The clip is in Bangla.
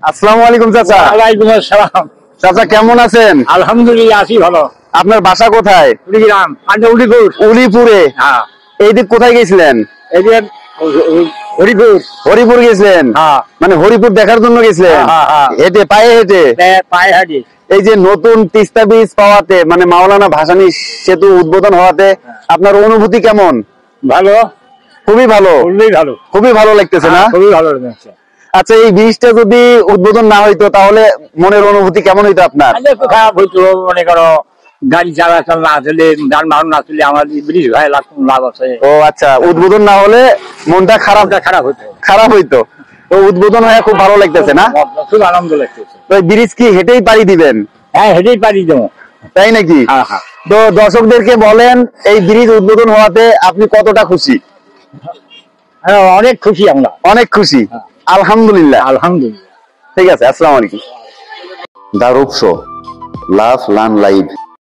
আসসালামু আলাইকুম চাচা। ওয়ালাইকুম আসসালাম। চাচা কেমন আছেন? আলহামদুলিল্লাহ আছি ভালো। আপনার বাসা কোথায়? কুড়িগ্রাম উলিপুর। উলিপুরে। হ্যাঁ। এই দিক কোথায় গেছিলেন? এই যে হরিপুর। হরিপুর গেছিলেন? হ্যাঁ। মানে হরিপুর দেখার জন্য গেছিলেন? হ্যাঁ, হ্যাঁ। হেঁটে, পায়ে হেঁটে? পায়ে হাঁটি। এই যে নতুন তিস্তা ব্রিজ পাওয়াতে, মানে মাওলানা ভাসানী সেতু উদ্বোধন হওয়াতে আপনার অনুভূতি কেমন? ভালো, খুবই ভালো। খুবই ভালো, খুবই ভালো লাগতেছে না? খুবই ভালো লাগছে। আচ্ছা, এই ব্রিজটা যদি উদ্বোধন না হইতো তাহলে মনের অনুভূতি কেমন হইতো আপনার? একটু খারাপ হইতো, মনে করো গাড়ি চলাচল না আসলে, যানবাহন না আসলে আমাদের ব্রিজ ভাই লাভ আছে। ও আচ্ছা, উদ্বোধন না হলে মনটা খারাপ হতো, খারাপ হইতো। তো উদ্বোধন হয়ে খুব ভালো লাগতেছে না? খুব আনন্দ লাগতেছে। তো এই ব্রিজ কি হেঁটেই পাড়ি দিবেন? হ্যাঁ, হেঁটেই পারি দেবো। তাই নাকি? হ্যাঁ, হ্যাঁ। তো দর্শকদেরকে বলেন, এই ব্রিজ উদ্বোধন হওয়াতে আপনি কতটা খুশি? হ্যাঁ, অনেক খুশি আমরা। অনেক খুশি। আলহামদুলিল্লাহ। আলহামদুলিল্লাহ। ঠিক আছে, আসসালামু আলাইকুম। দ্য রূপ শো, লাভ লার্ন লাইভ।